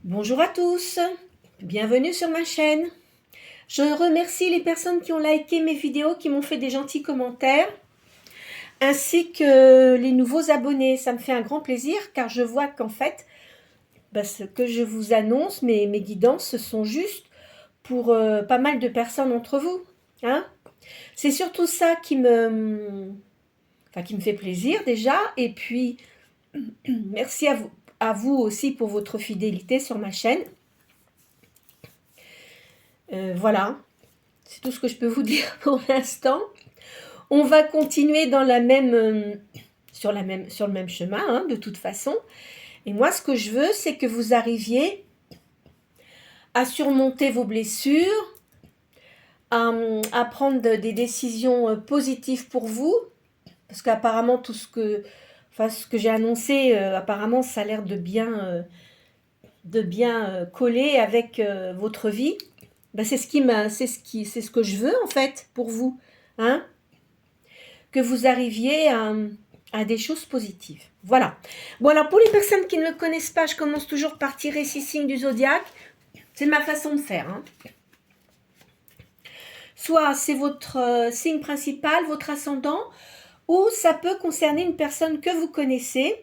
Bonjour à tous, bienvenue sur ma chaîne. Je remercie les personnes qui ont liké mes vidéos, qui m'ont fait des gentils commentaires, ainsi que les nouveaux abonnés. Ça me fait un grand plaisir car je vois qu'en fait, ce que je vous annonce, mes guidances, ce sont juste pour pas mal de personnes entre vous. Hein. C'est surtout ça qui me fait plaisir déjà. Et puis, merci à vous aussi pour votre fidélité sur ma chaîne. Voilà, c'est tout ce que je peux vous dire pour l'instant. On va continuer dans la même, sur le même chemin, hein, de toute façon. Et moi, ce que je veux, c'est que vous arriviez à surmonter vos blessures, à prendre des décisions positives pour vous, parce qu'apparemment, tout ce que j'ai annoncé, apparemment, ça a l'air de bien coller avec votre vie. C'est ce que je veux en fait pour vous, hein, que vous arriviez à des choses positives. Voilà. Bon, alors pour les personnes qui ne me connaissent pas, je commence toujours par tirer 6 signes du zodiaque. C'est ma façon de faire. Hein. Soit c'est votre signe principal, votre ascendant, ou ça peut concerner une personne que vous connaissez.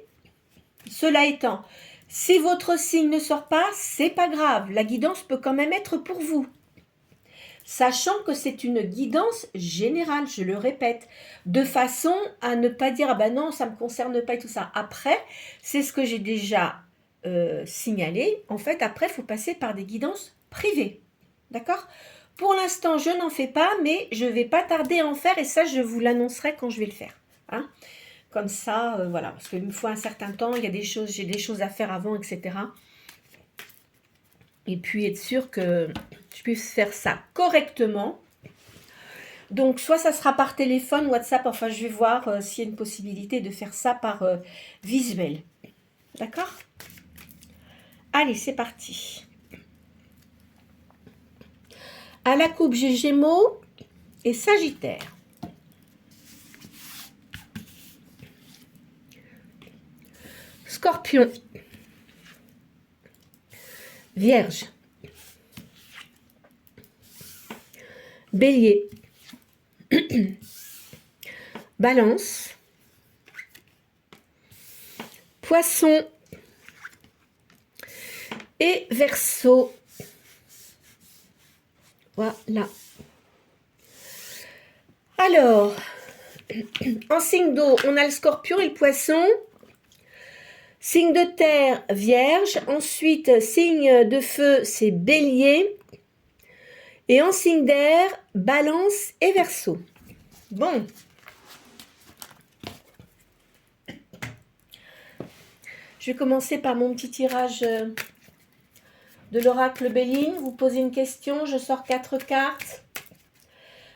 Cela étant, si votre signe ne sort pas, c'est pas grave. La guidance peut quand même être pour vous. Sachant que c'est une guidance générale, je le répète, de façon à ne pas dire « Ah ben non, ça ne me concerne pas » et tout ça. Après, c'est ce que j'ai déjà signalé. En fait, après, il faut passer par des guidances privées. D'accord ? Pour l'instant, je n'en fais pas, mais je ne vais pas tarder à en faire et ça, je vous l'annoncerai quand je vais le faire. Hein ? Comme ça, voilà, parce qu'il me faut un certain temps, j'ai des choses à faire avant, etc. Et puis être sûr que je puisse faire ça correctement. Donc, soit ça sera par téléphone, WhatsApp, enfin, je vais voir s'il y a une possibilité de faire ça par visuel. D'accord ? Allez, c'est parti. À la coupe, j'ai Gémeaux et Sagittaire. Scorpion. Vierge. Bélier. Balance. Poisson. Et Verseau. Voilà. Alors, en signe d'eau, on a le Scorpion et le Poisson. Signe de terre, Vierge. Ensuite, signe de feu, c'est Bélier. Et en signe d'air, Balance et Verseau. Bon. Je vais commencer par mon petit tirage de l'oracle Béline. Vous posez une question, je sors 4 cartes.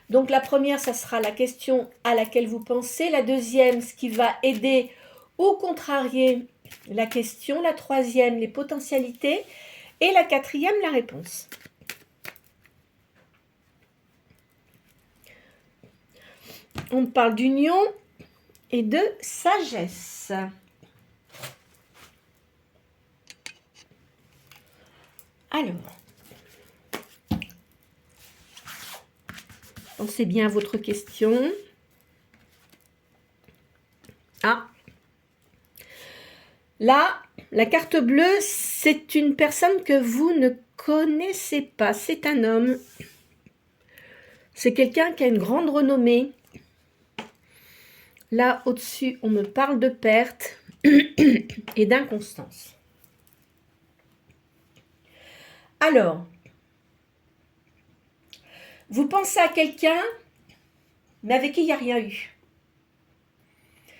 Donc la première, ça sera la question à laquelle vous pensez. La deuxième, ce qui va aider ou contrarier la question. La troisième, les potentialités. Et la quatrième, la réponse. On parle d'union et de sagesse. Alors, pensez bien à votre question. Ah, là, la carte bleue, c'est une personne que vous ne connaissez pas. C'est un homme. C'est quelqu'un qui a une grande renommée. Là, au-dessus, on me parle de perte et d'inconstance. Alors, vous pensez à quelqu'un, mais avec qui il n'y a rien eu.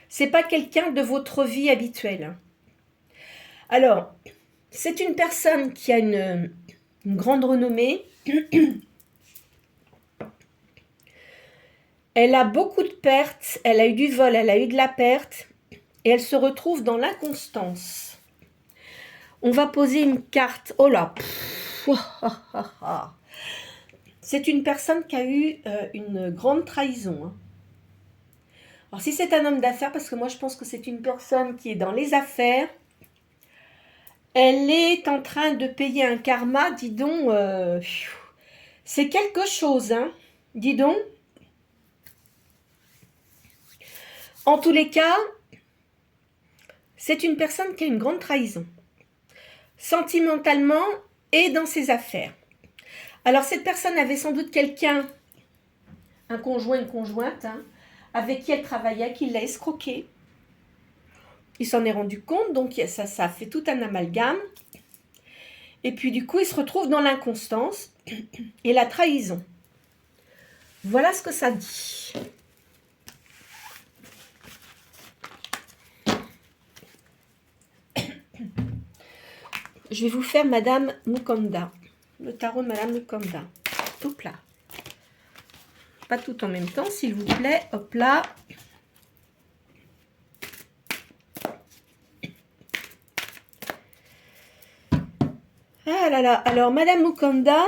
Ce n'est pas quelqu'un de votre vie habituelle. Alors, c'est une personne qui a une grande renommée. Elle a beaucoup de pertes, elle a eu du vol, elle a eu de la perte, et elle se retrouve dans l'inconstance. On va poser une carte. Oh là, c'est une personne qui a eu une grande trahison. Hein. Alors si c'est un homme d'affaires, parce que moi je pense que c'est une personne qui est dans les affaires, Elle est en train de payer un karma, dis donc, c'est quelque chose, hein, dis donc. En tous les cas, c'est une personne qui a une grande trahison, sentimentalement et dans ses affaires. Alors cette personne avait sans doute quelqu'un, un conjoint, une conjointe, hein, avec qui elle travaillait, qui l'a escroqué. Il s'en est rendu compte, donc ça fait tout un amalgame. Et puis du coup, il se retrouve dans l'inconstance et la trahison. Voilà ce que ça dit. Je vais vous faire Madame Mukanda, le tarot de Madame Mukanda. Hop là. Pas tout en même temps, s'il vous plaît. Hop là. Ah là là. Alors, Madame Mukanda,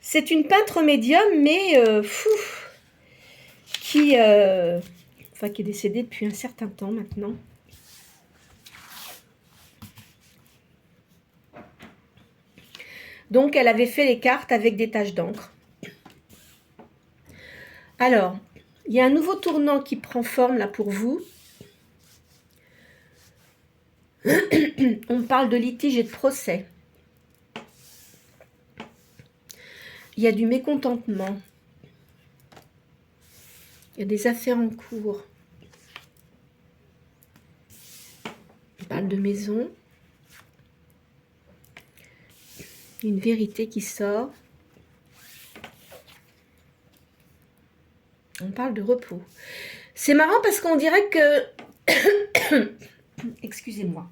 c'est une peintre médium, mais qui est décédée depuis un certain temps maintenant. Donc, elle avait fait les cartes avec des taches d'encre. Alors, il y a un nouveau tournant qui prend forme là pour vous. On parle de litige et de procès. Il y a du mécontentement. Il y a des affaires en cours. On parle de maison. Une vérité qui sort. On parle de repos. C'est marrant parce qu'on dirait que... Excusez-moi.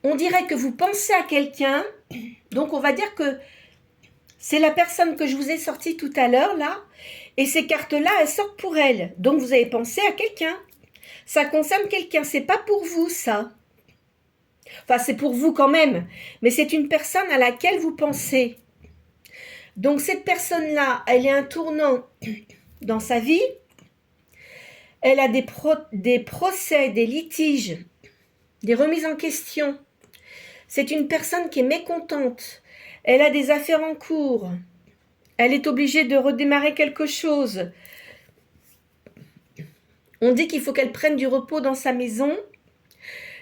On dirait que vous pensez à quelqu'un. Donc, on va dire que c'est la personne que je vous ai sortie tout à l'heure, là. Et ces cartes-là, elles sortent pour elle. Donc, vous avez pensé à quelqu'un. Ça concerne quelqu'un. C'est pas pour vous, ça. Enfin, c'est pour vous quand même. Mais c'est une personne à laquelle vous pensez. Donc, cette personne-là, elle est un tournant dans sa vie. Elle a des procès, des litiges, des remises en question. C'est une personne qui est mécontente. Elle a des affaires en cours. Elle est obligée de redémarrer quelque chose. On dit qu'il faut qu'elle prenne du repos dans sa maison.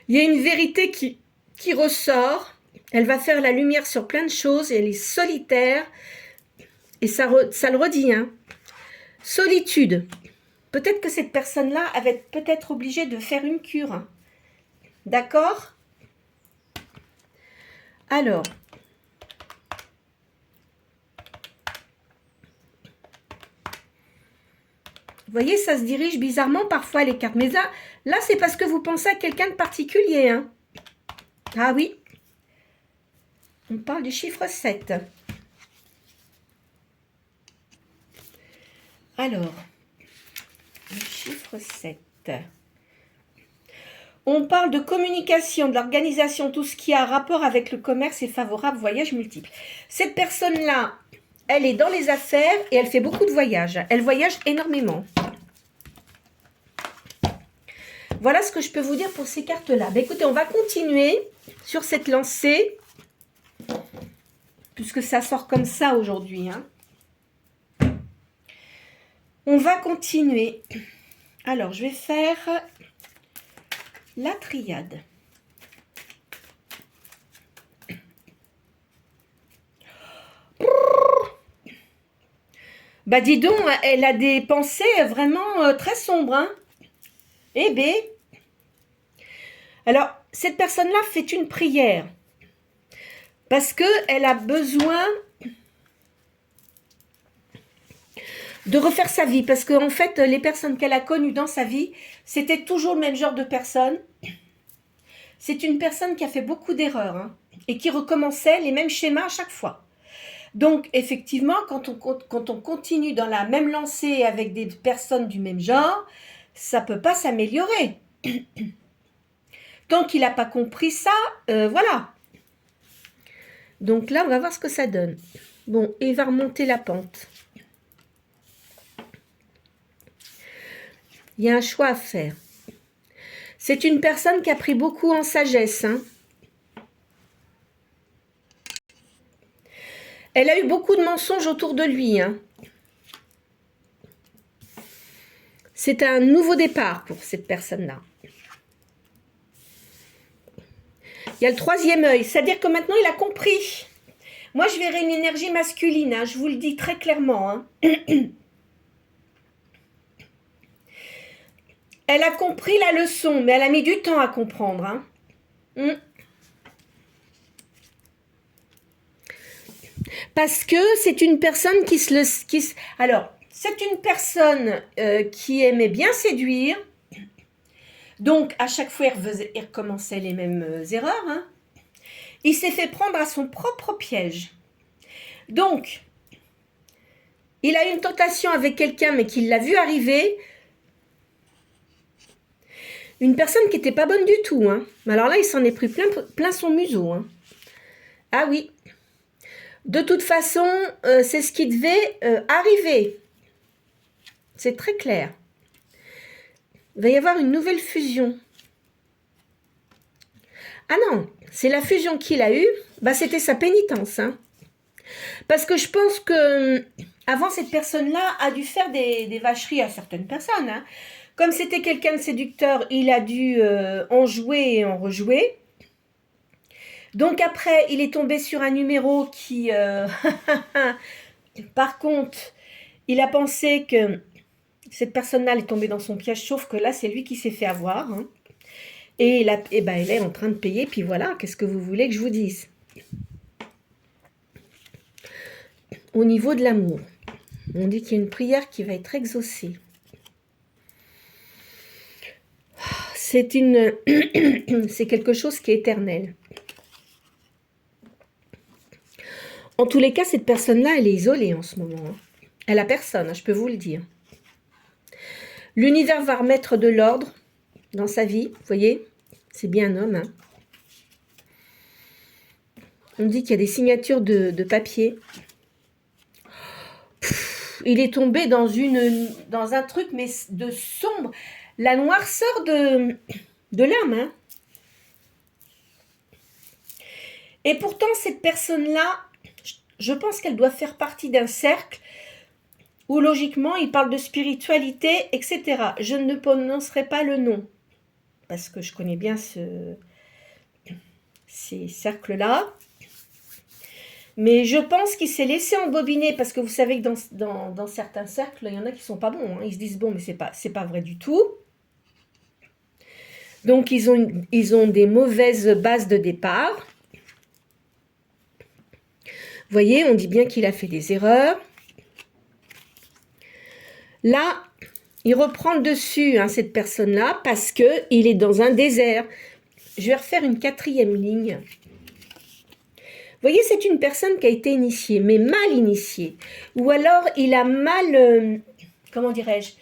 Il y a une vérité qui ressort. Elle va faire la lumière sur plein de choses. Et elle est solitaire. Et ça le redit, hein. Solitude. Peut-être que cette personne-là, elle va être peut-être obligée de faire une cure. D'accord ? Alors, vous voyez, ça se dirige bizarrement parfois les cartes. Mais là c'est parce que vous pensez à quelqu'un de particulier. Hein. Ah oui. On parle du chiffre 7. Alors, le chiffre 7. On parle de communication, de l'organisation, tout ce qui a rapport avec le commerce est favorable, voyages multiples. Cette personne-là, elle est dans les affaires et elle fait beaucoup de voyages. Elle voyage énormément. Voilà ce que je peux vous dire pour ces cartes-là. Ben, écoutez, on va continuer sur cette lancée, puisque ça sort comme ça aujourd'hui. Hein. On va continuer. Alors, je vais faire la triade. Bah dis donc, elle a des pensées vraiment très sombres. Hein. Eh bien, alors, cette personne-là fait une prière. Parce qu'elle a besoin de refaire sa vie. Parce qu'en fait, les personnes qu'elle a connues dans sa vie, c'était toujours le même genre de personne. C'est une personne qui a fait beaucoup d'erreurs. Hein, et qui recommençait les mêmes schémas à chaque fois. Donc, effectivement, quand on continue dans la même lancée avec des personnes du même genre, ça ne peut pas s'améliorer. Tant qu'il n'a pas compris ça, voilà. Donc là, on va voir ce que ça donne. Bon, il va remonter la pente. Il y a un choix à faire. C'est une personne qui a pris beaucoup en sagesse. Hein. Elle a eu beaucoup de mensonges autour de lui. Hein. C'est un nouveau départ pour cette personne-là. Il y a le troisième œil, c'est-à-dire que maintenant il a compris. Moi, je verrai une énergie masculine, hein, je vous le dis très clairement. Hein. Elle a compris la leçon, mais elle a mis du temps à comprendre. Hein. Parce que c'est une personne alors, c'est une personne qui aimait bien séduire. Donc, à chaque fois, il recommençait les mêmes erreurs. Hein. Il s'est fait prendre à son propre piège. Donc, il a eu une tentation avec quelqu'un, mais qu'il l'a vu arriver. Une personne qui n'était pas bonne du tout. Hein. Alors là, il s'en est pris plein son museau. Hein. Ah oui. De toute façon, c'est ce qui devait arriver. C'est très clair. Il va y avoir une nouvelle fusion. Ah non, c'est la fusion qu'il a eue. Bah, c'était sa pénitence. Hein. Parce que je pense que avant, cette personne-là a dû faire des vacheries à certaines personnes. Hein. Comme c'était quelqu'un de séducteur, il a dû en jouer et en rejouer. Donc après, il est tombé sur un numéro qui... Par contre, il a pensé que cette personne-là est tombée dans son piège, sauf que là, c'est lui qui s'est fait avoir. Hein. Et elle est en train de payer, puis voilà, qu'est-ce que vous voulez que je vous dise? Au niveau de l'amour, on dit qu'il y a une prière qui va être exaucée. C'est quelque chose qui est éternel. En tous les cas, cette personne-là, elle est isolée en ce moment. Hein. Elle a personne, hein, je peux vous le dire. L'univers va remettre de l'ordre dans sa vie, vous voyez, c'est bien un homme. Hein. On dit qu'il y a des signatures de papier. Il est tombé dans un truc, mais de sombre. La noirceur de l'âme. Hein. Et pourtant, cette personne-là, je pense qu'elle doit faire partie d'un cercle où logiquement, il parle de spiritualité, etc. Je ne prononcerai pas le nom, parce que je connais bien ces cercles-là. Mais je pense qu'il s'est laissé embobiner, parce que vous savez que dans certains cercles, il y en a qui ne sont pas bons. Hein. Ils se disent, bon, mais c'est pas vrai du tout. Donc, ils ont des mauvaises bases de départ. Vous voyez, on dit bien qu'il a fait des erreurs. Là, il reprend le dessus, hein, cette personne-là, parce qu'il est dans un désert. Je vais refaire une quatrième ligne. Vous voyez, c'est une personne qui a été initiée, mais mal initiée. Ou alors, il a mal, comment dirais-je,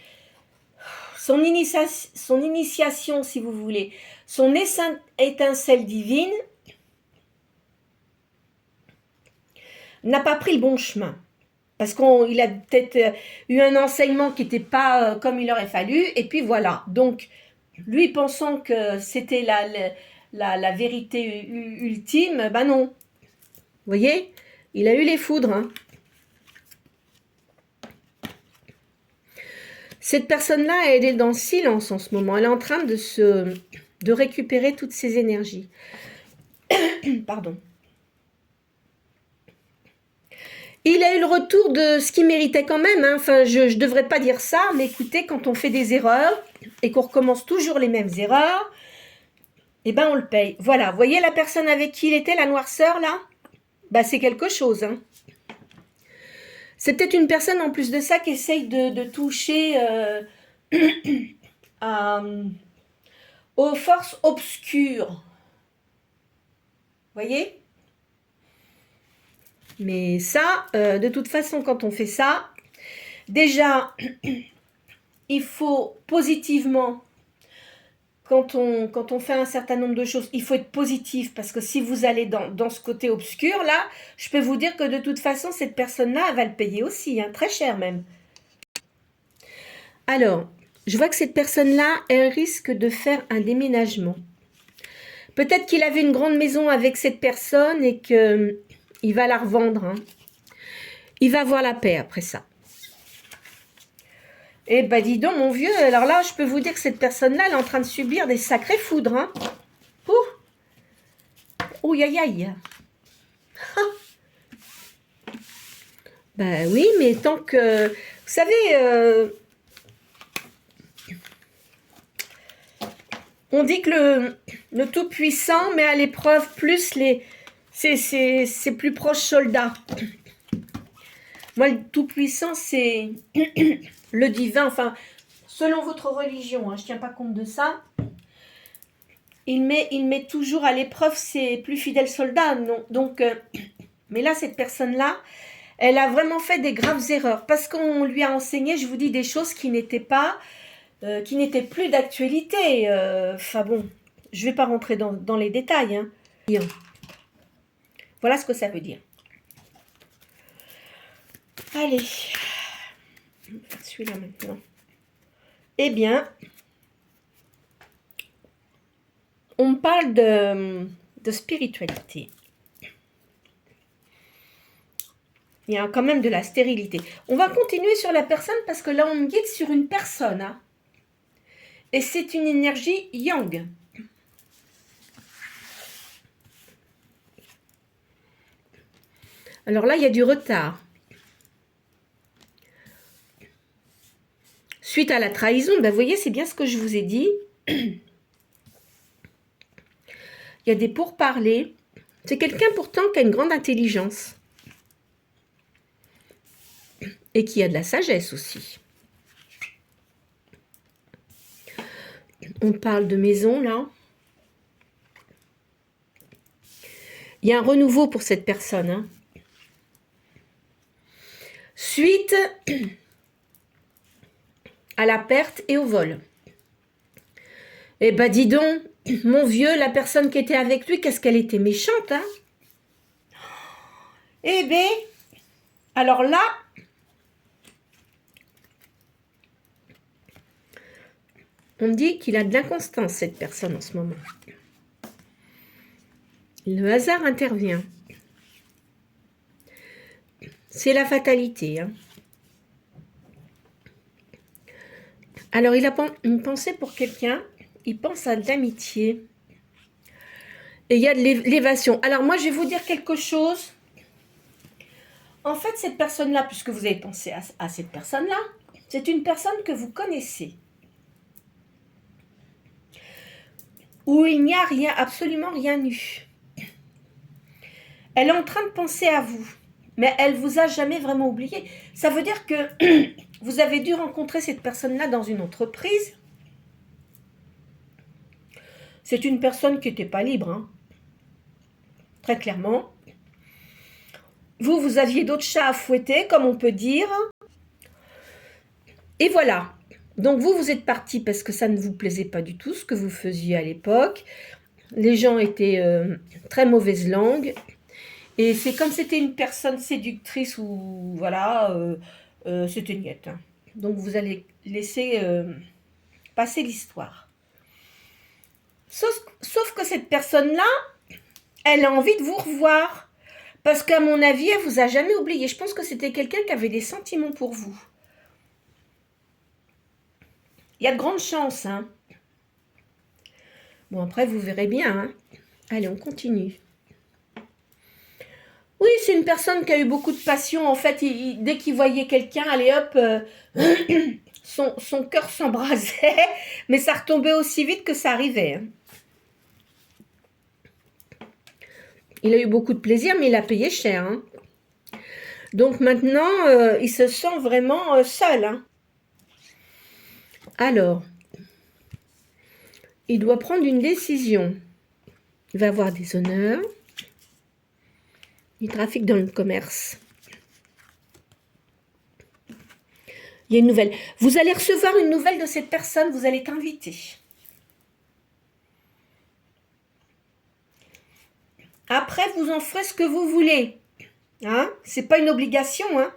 son initiation, si vous voulez, son étincelle divine, n'a pas pris le bon chemin. Parce qu'il a peut-être eu un enseignement qui n'était pas comme il aurait fallu, et puis voilà. Donc, lui pensant que c'était la vérité ultime, ben non. Vous voyez, il a eu les foudres. Hein. Cette personne-là, elle est dans le silence en ce moment. Elle est en train de récupérer toutes ses énergies. Pardon. Il a eu le retour de ce qu'il méritait quand même. Hein. Enfin, je ne devrais pas dire ça, mais écoutez, quand on fait des erreurs et qu'on recommence toujours les mêmes erreurs, eh ben on le paye. Voilà, vous voyez la personne avec qui il était, la noirceur, là? Ben, c'est quelque chose. Hein. C'est peut-être une personne, en plus de ça, qui essaye de toucher aux forces obscures. Vous voyez? Mais ça, de toute façon, quand on fait ça, déjà, il faut positivement, quand on fait un certain nombre de choses, il faut être positif, parce que si vous allez dans ce côté obscur, là, je peux vous dire que de toute façon, cette personne-là, elle va le payer aussi, hein, très cher même. Alors, je vois que cette personne-là, elle risque de faire un déménagement. Peut-être qu'il avait une grande maison avec cette personne et qu'il va la revendre. Hein. Il va avoir la paix après ça. Eh ben dis donc mon vieux, alors là je peux vous dire que cette personne-là elle est en train de subir des sacrées foudres. Hein. Ouh, aïe aïe. Ben oui, mais tant que... Vous savez, on dit que le Tout-Puissant met à l'épreuve plus ses plus proches soldats. Moi, le Tout-Puissant, c'est le divin, enfin, selon votre religion, hein, je ne tiens pas compte de ça. Il met toujours à l'épreuve ses plus fidèles soldats. Non, donc, mais là, cette personne-là, elle a vraiment fait des graves erreurs parce qu'on lui a enseigné, je vous dis, des choses qui n'étaient plus d'actualité. Enfin bon, je ne vais pas rentrer dans les détails. Hein. Voilà ce que ça veut dire. Allez, on va faire celui-là maintenant. Eh bien, on parle de spiritualité. Il y a quand même de la stérilité. On va continuer sur la personne parce que là, on me guide sur une personne. Hein. Et c'est une énergie yang. Alors là, il y a du retard. Suite à la trahison, ben vous voyez, c'est bien ce que je vous ai dit. Il y a des pourparlers. C'est quelqu'un pourtant qui a une grande intelligence. Et qui a de la sagesse aussi. On parle de maison, là. Il y a un renouveau pour cette personne. Hein. Suite à la perte et au vol. Eh ben dis donc, mon vieux, la personne qui était avec lui, qu'est-ce qu'elle était méchante, hein? Eh ben, alors là, on me dit qu'il a de l'inconstance, cette personne, en ce moment. Le hasard intervient. C'est la fatalité. Hein. Alors, il a une pensée pour quelqu'un. Il pense à de l'amitié. Et il y a de l'élévation. Alors, moi, je vais vous dire quelque chose. En fait, cette personne-là, puisque vous avez pensé à cette personne-là, c'est une personne que vous connaissez. Où il n'y a rien, absolument rien eu. Elle est en train de penser à vous. Mais elle ne vous a jamais vraiment oublié. Ça veut dire que vous avez dû rencontrer cette personne-là dans une entreprise. C'est une personne qui n'était pas libre. Hein. Très clairement. Vous aviez d'autres chats à fouetter, comme on peut dire. Et voilà. Donc vous êtes parti parce que ça ne vous plaisait pas du tout, ce que vous faisiez à l'époque. Les gens étaient très mauvaise langue. Et c'est comme c'était une personne séductrice ou voilà, c'était niette. Hein. Donc vous allez laisser passer l'histoire. Sauf que cette personne-là, elle a envie de vous revoir. Parce qu'à mon avis, elle vous a jamais oublié. Je pense que c'était quelqu'un qui avait des sentiments pour vous. Il y a de grandes chances. Hein. Bon, après, vous verrez bien. Hein. Allez, on continue. Oui, c'est une personne qui a eu beaucoup de passion. En fait, dès qu'il voyait quelqu'un, allez hop, son cœur s'embrasait, mais ça retombait aussi vite que ça arrivait. Hein. Il a eu beaucoup de plaisir, mais il a payé cher. Hein. Donc maintenant, il se sent vraiment seul. Hein. Alors, il doit prendre une décision. Il va avoir des honneurs. Il trafique dans le commerce. Il y a une nouvelle. Vous allez recevoir une nouvelle de cette personne, vous allez être invité. Après, vous en ferez ce que vous voulez. Hein? C'est pas une obligation. Hein?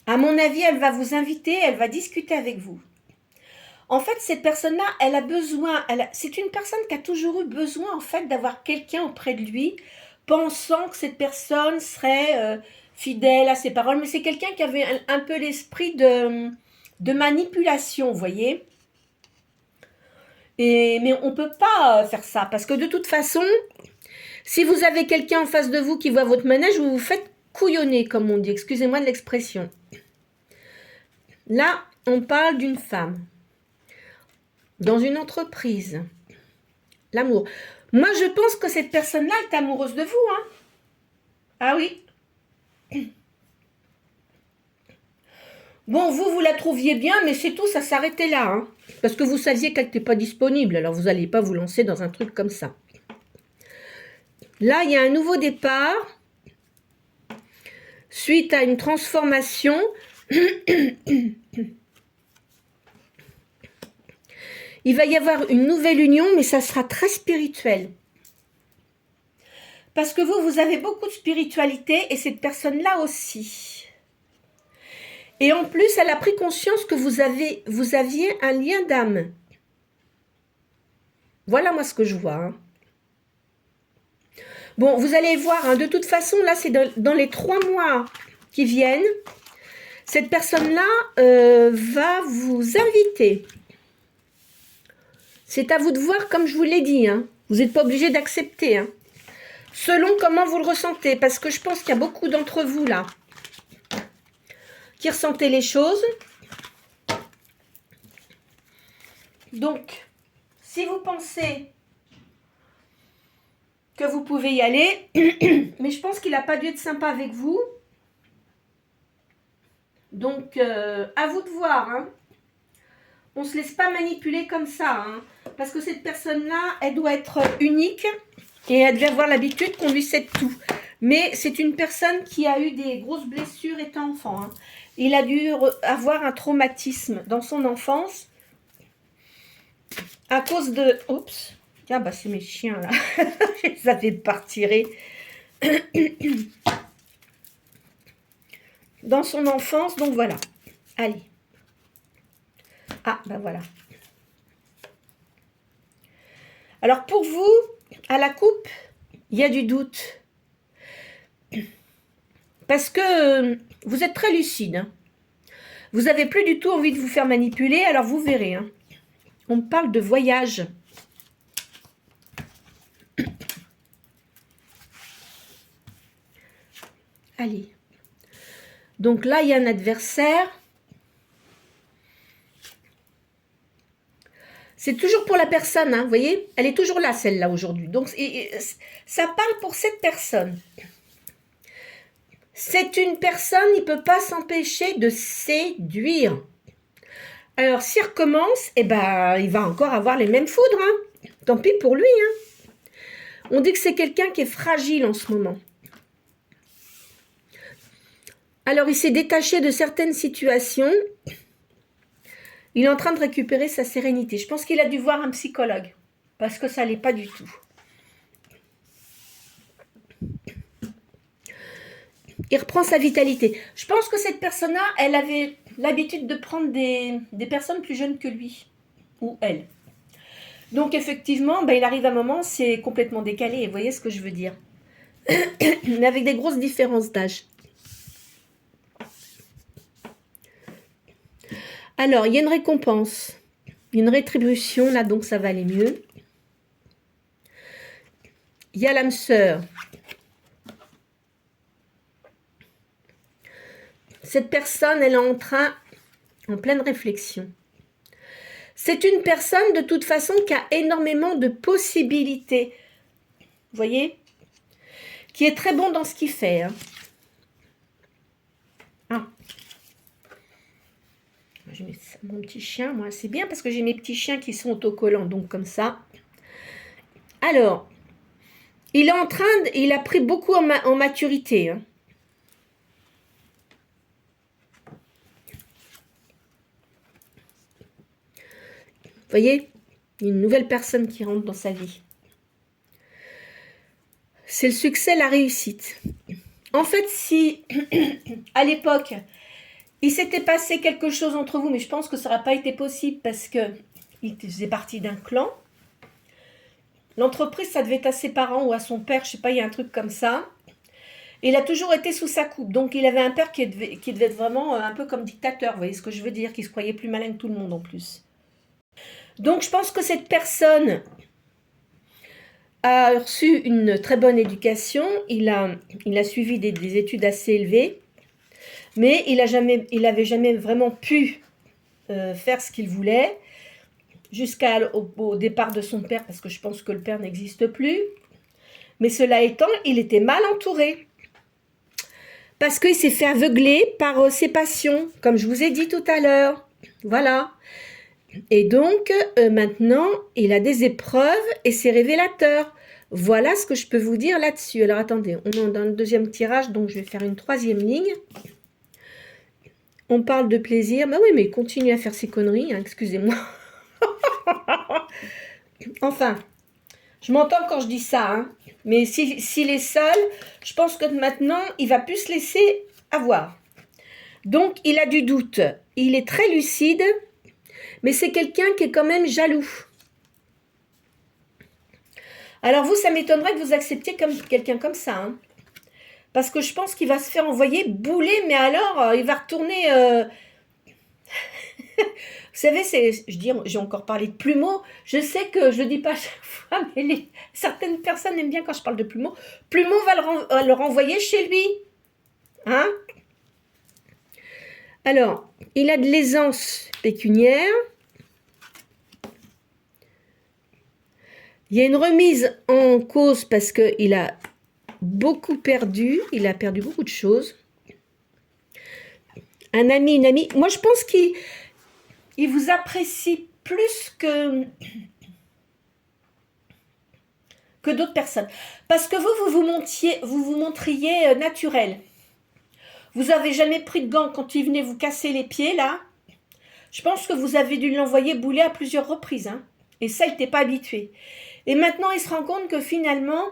À mon avis, elle va vous inviter, elle va discuter avec vous. En fait, cette personne-là, elle a besoin, c'est une personne qui a toujours eu besoin, en fait, d'avoir quelqu'un auprès de lui, pensant que cette personne serait fidèle à ses paroles. Mais c'est quelqu'un qui avait un peu l'esprit de manipulation, vous voyez. Mais on ne peut pas faire ça, parce que de toute façon, si vous avez quelqu'un en face de vous qui voit votre manège, vous vous faites couillonner, comme on dit, excusez-moi de l'expression. Là, on parle d'une femme, dans une entreprise, l'amour. Moi, je pense que cette personne-là est amoureuse de vous. Hein. Ah oui. Bon, vous la trouviez bien, mais c'est tout, ça s'arrêtait là. Hein. Parce que vous saviez qu'elle n'était pas disponible, alors vous n'allez pas vous lancer dans un truc comme ça. Là, il y a un nouveau départ, suite à une transformation. Il va y avoir une nouvelle union, mais ça sera très spirituel. Parce que vous avez beaucoup de spiritualité, et cette personne-là aussi. Et en plus, elle a pris conscience que vous aviez un lien d'âme. Voilà moi ce que je vois. Hein. Bon, vous allez voir, hein, de toute façon, là, c'est dans les 3 mois qui viennent. Cette personne-là va vous inviter. C'est à vous de voir, comme je vous l'ai dit. Hein. Vous n'êtes pas obligé d'accepter. Hein. Selon comment vous le ressentez. Parce que je pense qu'il y a beaucoup d'entre vous, là, qui ressentez les choses. Donc, si vous pensez que vous pouvez y aller, mais je pense qu'il n'a pas dû être sympa avec vous. Donc, à vous de voir. Hein. On ne se laisse pas manipuler comme ça. Hein, parce que cette personne-là, elle doit être unique et elle doit avoir l'habitude qu'on lui cède tout. Mais c'est une personne qui a eu des grosses blessures étant enfant. Hein. Il a dû avoir un traumatisme dans son enfance à cause de... Oups. Tiens, bah c'est mes chiens là. Je les avais pas retirés. Dans son enfance, donc voilà. Allez. Ah, ben voilà. Alors pour vous, à la coupe, il y a du doute. Parce que vous êtes très lucide. Hein. Vous n'avez plus du tout envie de vous faire manipuler, alors vous verrez. Hein. On parle de voyage. Allez. Donc là, il y a un adversaire. C'est toujours pour la personne, hein, vous voyez. Elle est toujours là, celle-là, aujourd'hui. Donc, ça parle pour cette personne. C'est une personne, il ne peut pas s'empêcher de séduire. Alors, s'il recommence, eh ben, il va encore avoir les mêmes foudres. Hein. Tant pis pour lui. Hein. On dit que c'est quelqu'un qui est fragile en ce moment. Alors, il s'est détaché de certaines situations. Il est en train de récupérer sa sérénité. Je pense qu'il a dû voir un psychologue. Parce que ça ne l'est pas du tout. Il reprend sa vitalité. Je pense que cette personne-là, elle avait l'habitude de prendre des personnes plus jeunes que lui. Ou elle. Donc, effectivement, ben, il arrive un moment, c'est complètement décalé. Vous voyez ce que je veux dire. Mais avec des grosses différences d'âge. Alors, il y a une récompense. Une rétribution, là, donc ça va aller mieux. Il y a l'âme sœur. Cette personne, elle est en pleine réflexion. C'est une personne, de toute façon, qui a énormément de possibilités. Vous voyez? Qui est très bon dans ce qu'il fait. Hein. Ah. J'ai mon petit chien, moi, c'est bien parce que j'ai mes petits chiens qui sont autocollants, donc comme ça. Alors, il a pris beaucoup en maturité. Hein. Vous voyez, une nouvelle personne qui rentre dans sa vie. C'est le succès, la réussite. En fait, si à l'époque, il s'était passé quelque chose entre vous, mais je pense que ça n'aurait pas été possible parce que il faisait partie d'un clan. L'entreprise, ça devait être à ses parents ou à son père, je sais pas, il y a un truc comme ça. Il a toujours été sous sa coupe, donc il avait un père qui devait être vraiment un peu comme dictateur, vous voyez ce que je veux dire, qui se croyait plus malin que tout le monde en plus. Donc je pense que cette personne a reçu une très bonne éducation, il a suivi des études assez élevées, mais il n'avait jamais vraiment pu faire ce qu'il voulait, jusqu'au départ de son père, parce que je pense que le père n'existe plus. Mais cela étant, il était mal entouré. Parce qu'il s'est fait aveugler par ses passions, comme je vous ai dit tout à l'heure. Voilà. Et donc, maintenant, il a des épreuves et c'est révélateur. Voilà ce que je peux vous dire là-dessus. Alors, attendez, on est dans le deuxième tirage, donc je vais faire une troisième ligne. On parle de plaisir. Bah oui, mais il continue à faire ses conneries, hein, excusez-moi. Enfin, je m'entends quand je dis ça, hein. Mais s'il est seul, je pense que maintenant, il va plus se laisser avoir. Donc, il a du doute. Il est très lucide, mais c'est quelqu'un qui est quand même jaloux. Alors vous, ça m'étonnerait que vous acceptiez comme quelqu'un comme ça, hein. Parce que je pense qu'il va se faire envoyer bouler, mais alors, il va retourner... Vous savez, j'ai encore parlé de plumeau. Je sais que je ne le dis pas à chaque fois, mais certaines personnes aiment bien quand je parle de plumeau. Plumeau va le renvoyer chez lui. Hein? Alors, il a de l'aisance pécuniaire. Il y a une remise en cause parce qu'il a beaucoup perdu. Il a perdu beaucoup de choses. Un ami, une amie. Moi, je pense qu'il vous apprécie plus que d'autres personnes. Parce que vous vous montriez naturel. Vous n'avez jamais pris de gants quand il venait vous casser les pieds, là. Je pense que vous avez dû l'envoyer bouler à plusieurs reprises. Hein. Et ça, il n'était pas habitué. Et maintenant, il se rend compte que finalement,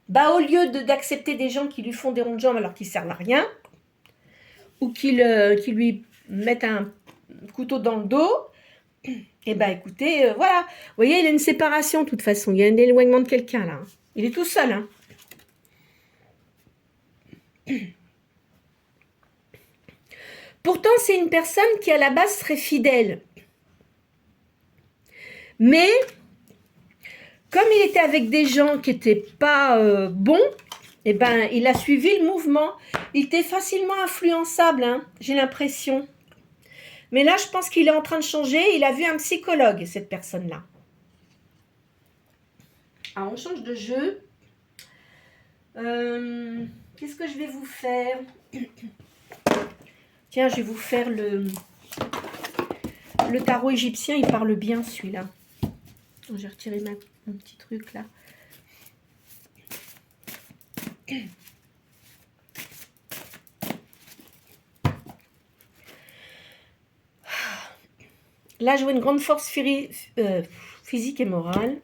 au lieu d'accepter des gens qui lui font des ronds de jambes alors qu'ils ne servent à rien, ou qui lui mettent un couteau dans le dos, eh bien, écoutez, voilà. Vous voyez, il y a une séparation, de toute façon. Il y a un éloignement de quelqu'un, là. Il est tout seul, hein. Pourtant, c'est une personne qui, à la base, serait fidèle. Mais, comme il était avec des gens qui n'étaient pas bons, eh ben, il a suivi le mouvement. Il était facilement influençable, hein, j'ai l'impression. Mais là, je pense qu'il est en train de changer. Il a vu un psychologue, cette personne-là. Alors, on change de jeu. Qu'est-ce que je vais vous faire? Tiens, je vais vous faire le tarot égyptien. Il parle bien, celui-là. J'ai retiré mon petit truc, là. Là, je vois une grande force physique et morale.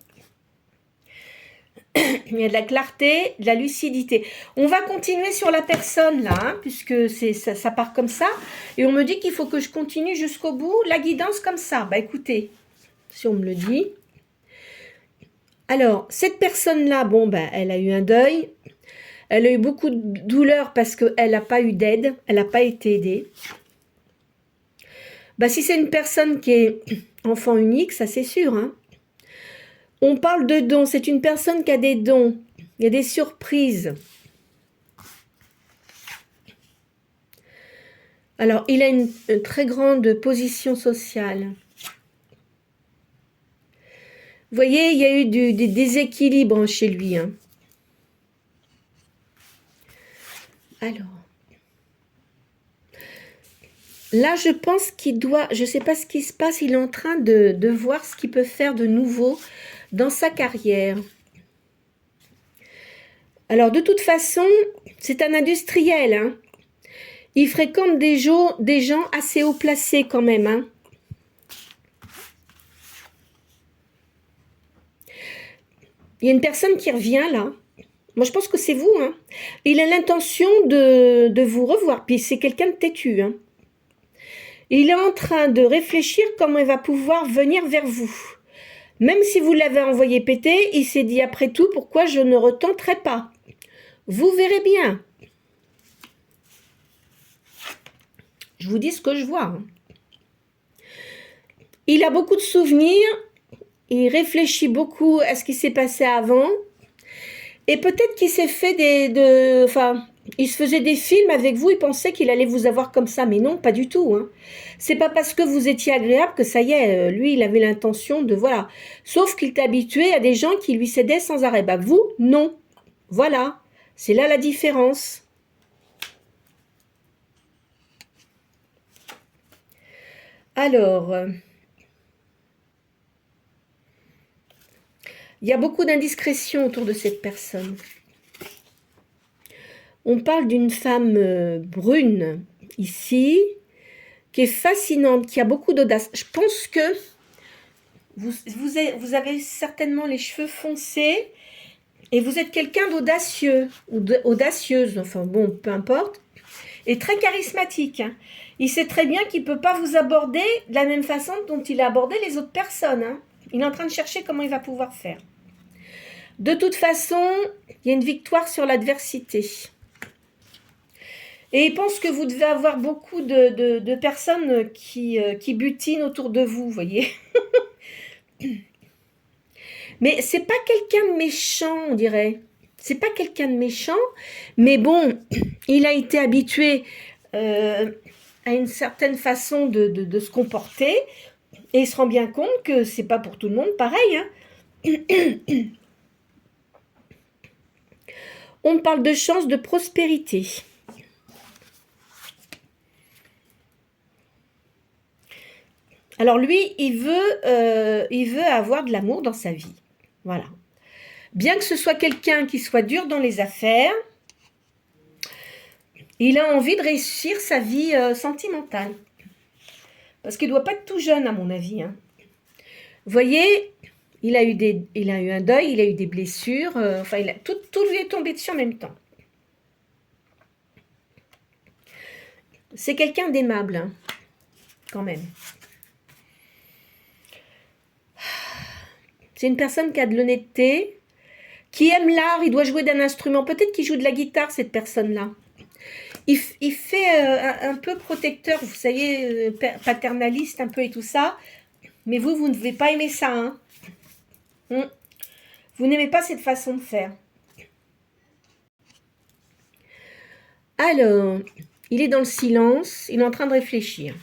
Il y a de la clarté, de la lucidité. On va continuer sur la personne, là, hein, puisque ça part comme ça. Et on me dit qu'il faut que je continue jusqu'au bout, la guidance comme ça. Bah écoutez, si on me le dit. Alors, cette personne-là, bon, elle a eu un deuil. Elle a eu beaucoup de douleur parce qu'elle n'a pas eu d'aide. Elle n'a pas été aidée. Si c'est une personne qui est enfant unique, ça c'est sûr. Hein. On parle de dons. C'est une personne qui a des dons. Il y a des surprises. Alors, il a une très grande position sociale. Vous voyez, il y a eu des déséquilibres chez lui. Hein. Alors. Là, je pense qu'il doit, je ne sais pas ce qui se passe, il est en train de voir ce qu'il peut faire de nouveau dans sa carrière. Alors, de toute façon, c'est un industriel. Hein. Il fréquente des gens assez haut placés quand même. Hein. Il y a une personne qui revient là. Moi, je pense que c'est vous. Hein. Il a l'intention de vous revoir. Puis, c'est quelqu'un de têtu. Hein. Il est en train de réfléchir comment il va pouvoir venir vers vous. Même si vous l'avez envoyé péter, il s'est dit après tout, pourquoi je ne retenterai pas? Vous verrez bien. Je vous dis ce que je vois. Hein. Il a beaucoup de souvenirs, il réfléchit beaucoup à ce qui s'est passé avant, et peut-être qu'il s'est fait il se faisait des films avec vous, il pensait qu'il allait vous avoir comme ça, mais non, pas du tout. Hein. C'est pas parce que vous étiez agréable que ça y est, lui, il avait l'intention de, voilà. Sauf qu'il était habitué à des gens qui lui cédaient sans arrêt. Bah vous, non. Voilà, c'est là la différence. Alors, il y a beaucoup d'indiscrétions autour de cette personne. On parle d'une femme brune ici, qui est fascinante, qui a beaucoup d'audace. Je pense que vous avez certainement les cheveux foncés et vous êtes quelqu'un d'audacieux ou audacieuse, enfin bon, peu importe, et très charismatique. Hein. Il sait très bien qu'il ne peut pas vous aborder de la même façon dont il a abordé les autres personnes. Hein. Il est en train de chercher comment il va pouvoir faire. De toute façon, il y a une victoire sur l'adversité. Et il pense que vous devez avoir beaucoup de personnes qui butinent autour de vous, vous voyez. Mais c'est pas quelqu'un de méchant, on dirait. C'est pas quelqu'un de méchant, mais bon, il a été habitué à une certaine façon de se comporter, et il se rend bien compte que c'est pas pour tout le monde pareil. Hein. On parle de chance de prospérité. Alors lui, il veut avoir de l'amour dans sa vie. Voilà. Bien que ce soit quelqu'un qui soit dur dans les affaires, il a envie de réussir sa vie sentimentale. Parce qu'il ne doit pas être tout jeune, à mon avis. Hein. Vous voyez, il a eu un deuil, il a eu des blessures, tout lui est tombé dessus en même temps. C'est quelqu'un d'aimable, hein, quand même. C'est une personne qui a de l'honnêteté, qui aime l'art, il doit jouer d'un instrument. Peut-être qu'il joue de la guitare, cette personne-là. Il fait un peu protecteur, vous savez, paternaliste un peu et tout ça. Mais vous ne devez pas aimer ça. Hein. Vous n'aimez pas cette façon de faire. Alors, il est dans le silence, il est en train de réfléchir.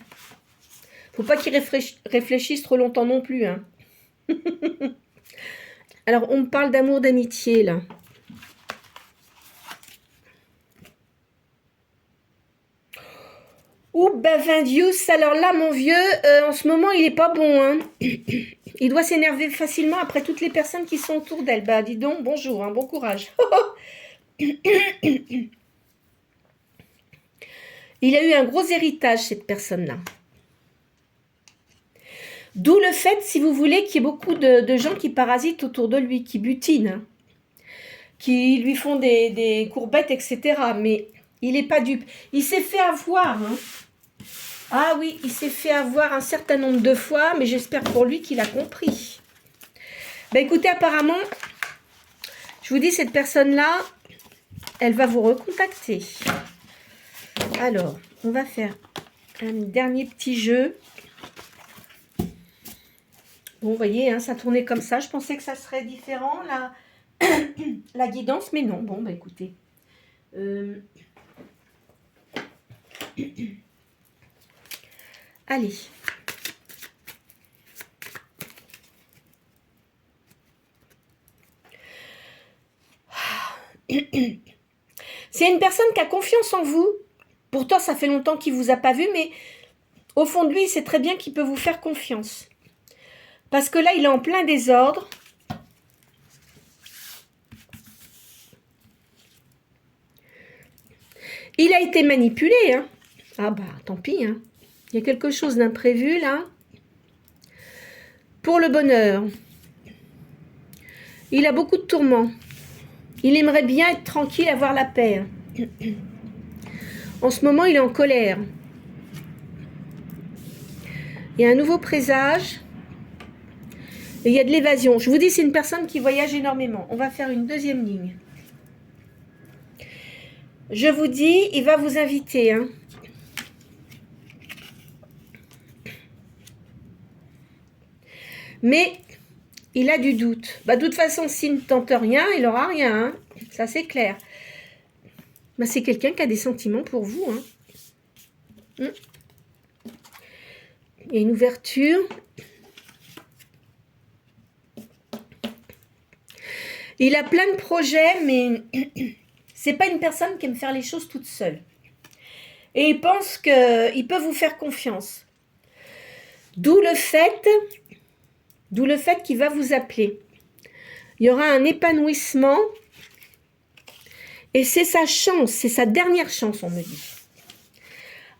Faut pas qu'il réfléchisse trop longtemps non plus. Hein. Alors, on parle d'amour, d'amitié, là. Ouh, ben, Vindius, alors là, mon vieux, en ce moment, il est pas bon, hein. Il doit s'énerver facilement après toutes les personnes qui sont autour d'elle. Bah, dis donc, bonjour, hein, bon courage. Il a eu un gros héritage, cette personne-là. D'où le fait, si vous voulez, qu'il y ait beaucoup de gens qui parasitent autour de lui, qui butinent, hein, qui lui font des courbettes, etc. Mais il n'est pas dupe. Il s'est fait avoir. Hein. Ah oui, il s'est fait avoir un certain nombre de fois, mais j'espère pour lui qu'il a compris. Ben écoutez, apparemment, je vous dis, cette personne-là, elle va vous recontacter. Alors, on va faire un dernier petit jeu. Bon, vous voyez, hein, ça tournait comme ça. Je pensais que ça serait différent, la guidance, mais non. Bon, bah écoutez. Allez. C'est une personne qui a confiance en vous. Pourtant, ça fait longtemps qu'il ne vous a pas vu, mais au fond de lui, il sait très bien qu'il peut vous faire confiance. Parce que là, il est en plein désordre. Il a été manipulé. Hein. Ah bah, tant pis. Hein. Il y a quelque chose d'imprévu, là. Pour le bonheur. Il a beaucoup de tourments. Il aimerait bien être tranquille, avoir la paix. En ce moment, il est en colère. Il y a un nouveau présage. Et il y a de l'évasion. Je vous dis, c'est une personne qui voyage énormément. On va faire une deuxième ligne. Je vous dis, il va vous inviter. Hein. Mais il a du doute. Bah, de toute façon, s'il ne tente rien, il n'aura rien. Hein. Ça, c'est clair. Bah, c'est quelqu'un qui a des sentiments pour vous. Hein. Il y a une ouverture. Il a plein de projets, mais c'est pas une personne qui aime faire les choses toute seule. Et il pense qu'il peut vous faire confiance. D'où le fait qu'il va vous appeler. Il y aura un épanouissement. Et c'est sa chance, c'est sa dernière chance, on me dit.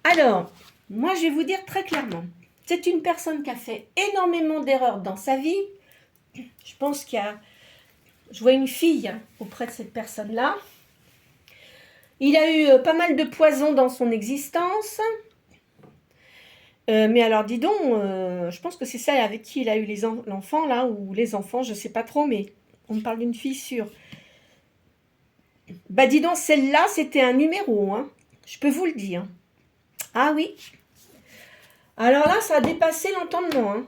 Alors, moi je vais vous dire très clairement. C'est une personne qui a fait énormément d'erreurs dans sa vie. Je pense qu'il y a... Je vois une fille auprès de cette personne-là. Il a eu pas mal de poison dans son existence. Mais alors, dis donc, je pense que c'est ça avec qui il a eu l'enfant, là, ou les enfants, je ne sais pas trop, mais on me parle d'une fille sûre. Bah, dis donc, celle-là, c'était un numéro, hein. Je peux vous le dire. Ah oui. Alors là, ça a dépassé l'entendement, hein.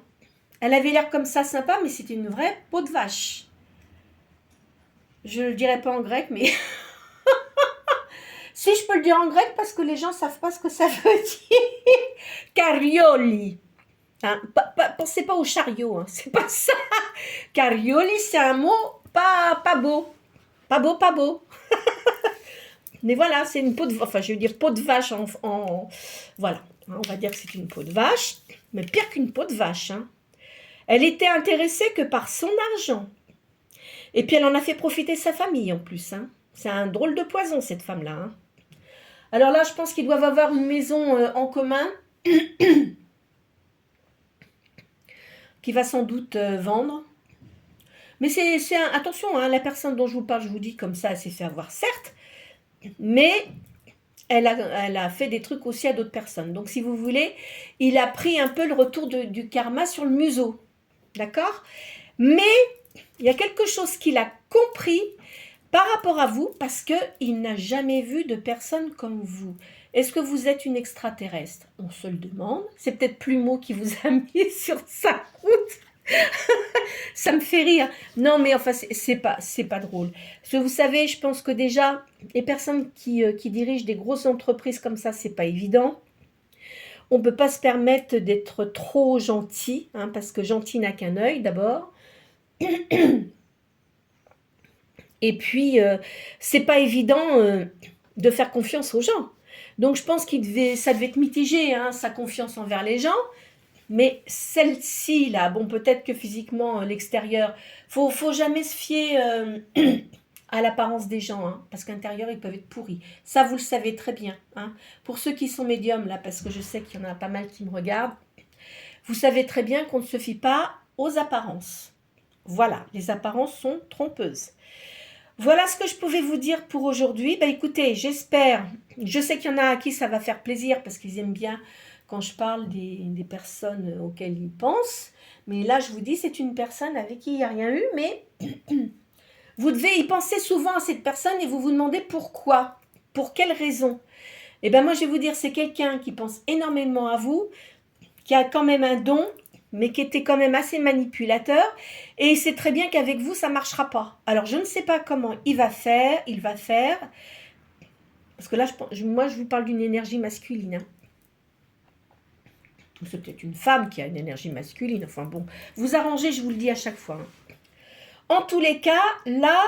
Elle avait l'air comme ça, sympa, mais c'était une vraie peau de vache. Je ne le dirai pas en grec, mais... si, je peux le dire en grec parce que les gens ne savent pas ce que ça veut dire. Carioli. Hein, pensez pas au chariot, hein, c'est pas ça. Carioli, c'est un mot pas beau. Pas beau. Mais voilà, c'est une peau de... Enfin, je veux dire peau de vache voilà, on va dire que c'est une peau de vache. Mais pire qu'une peau de vache. Hein. Elle était intéressée que par son argent. Et puis elle en a fait profiter sa famille en plus. Hein. C'est un drôle de poison cette femme-là. Hein. Alors là, je pense qu'ils doivent avoir une maison en commun qui va sans doute vendre. Mais attention, hein, la personne dont je vous parle, je vous dis comme ça, elle s'est fait avoir, certes, mais elle a fait des trucs aussi à d'autres personnes. Donc si vous voulez, il a pris un peu le retour du karma sur le museau. D'accord ? Mais il y a quelque chose qu'il a compris par rapport à vous, parce qu'il n'a jamais vu de personne comme vous. Est-ce que vous êtes une extraterrestre? On se le demande. C'est peut-être Plumeau qui vous a mis sur sa route. Ça me fait rire. Non, mais enfin, c'est pas drôle. Parce que vous savez, je pense que déjà, les personnes qui dirigent des grosses entreprises comme ça, c'est pas évident. On ne peut pas se permettre d'être trop gentil, hein, parce que gentil n'a qu'un œil, d'abord. Et puis, c'est pas évident de faire confiance aux gens. Donc, je pense ça devait être mitigé, hein, sa confiance envers les gens. Mais celle-ci, là, bon, peut-être que physiquement, l'extérieur, faut jamais se fier à l'apparence des gens, hein, parce qu'à l'intérieur, ils peuvent être pourris. Ça, vous le savez très bien. Hein. Pour ceux qui sont médiums, là, parce que je sais qu'il y en a pas mal qui me regardent, vous savez très bien qu'on ne se fie pas aux apparences. Voilà, les apparences sont trompeuses. Voilà ce que je pouvais vous dire pour aujourd'hui. Bah, écoutez, j'espère, je sais qu'il y en a à qui ça va faire plaisir parce qu'ils aiment bien quand je parle des personnes auxquelles ils pensent. Mais là, je vous dis, c'est une personne avec qui il n'y a rien eu, mais vous devez y penser souvent à cette personne et vous vous demandez pourquoi, pour quelle raison. Et bien moi, je vais vous dire, c'est quelqu'un qui pense énormément à vous, qui a quand même un don, mais qui était quand même assez manipulateur, et il sait très bien qu'avec vous, ça ne marchera pas. Alors, je ne sais pas comment il va faire, parce que là, moi, je vous parle d'une énergie masculine. Hein. C'est peut-être une femme qui a une énergie masculine, enfin bon, vous arrangez, je vous le dis à chaque fois. Hein. En tous les cas, là,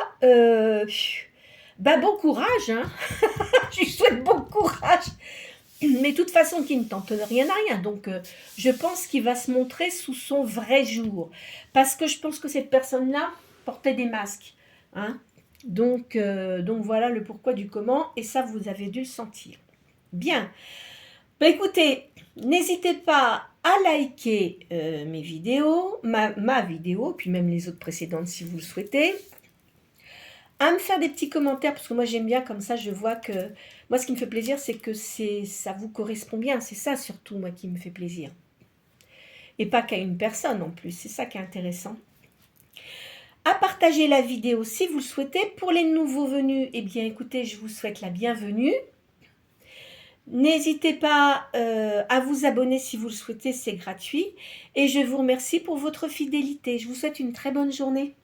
bon courage, hein. Je lui souhaite bon courage. Mais de toute façon, qui ne tente rien à rien. Donc, je pense qu'il va se montrer sous son vrai jour. Parce que je pense que cette personne-là portait des masques. Hein. Donc, voilà le pourquoi du comment. Et ça, vous avez dû le sentir. Bien. Écoutez, n'hésitez pas à liker mes vidéos, ma vidéo, puis même les autres précédentes si vous le souhaitez. À me faire des petits commentaires, parce que moi j'aime bien, comme ça je vois que... Moi ce qui me fait plaisir, c'est que ça vous correspond bien, c'est ça surtout moi qui me fait plaisir. et pas qu'à une personne en plus, c'est ça qui est intéressant. À partager la vidéo si vous le souhaitez. Pour les nouveaux venus, eh bien écoutez, je vous souhaite la bienvenue. N'hésitez pas à vous abonner si vous le souhaitez, c'est gratuit. Et je vous remercie pour votre fidélité. Je vous souhaite une très bonne journée.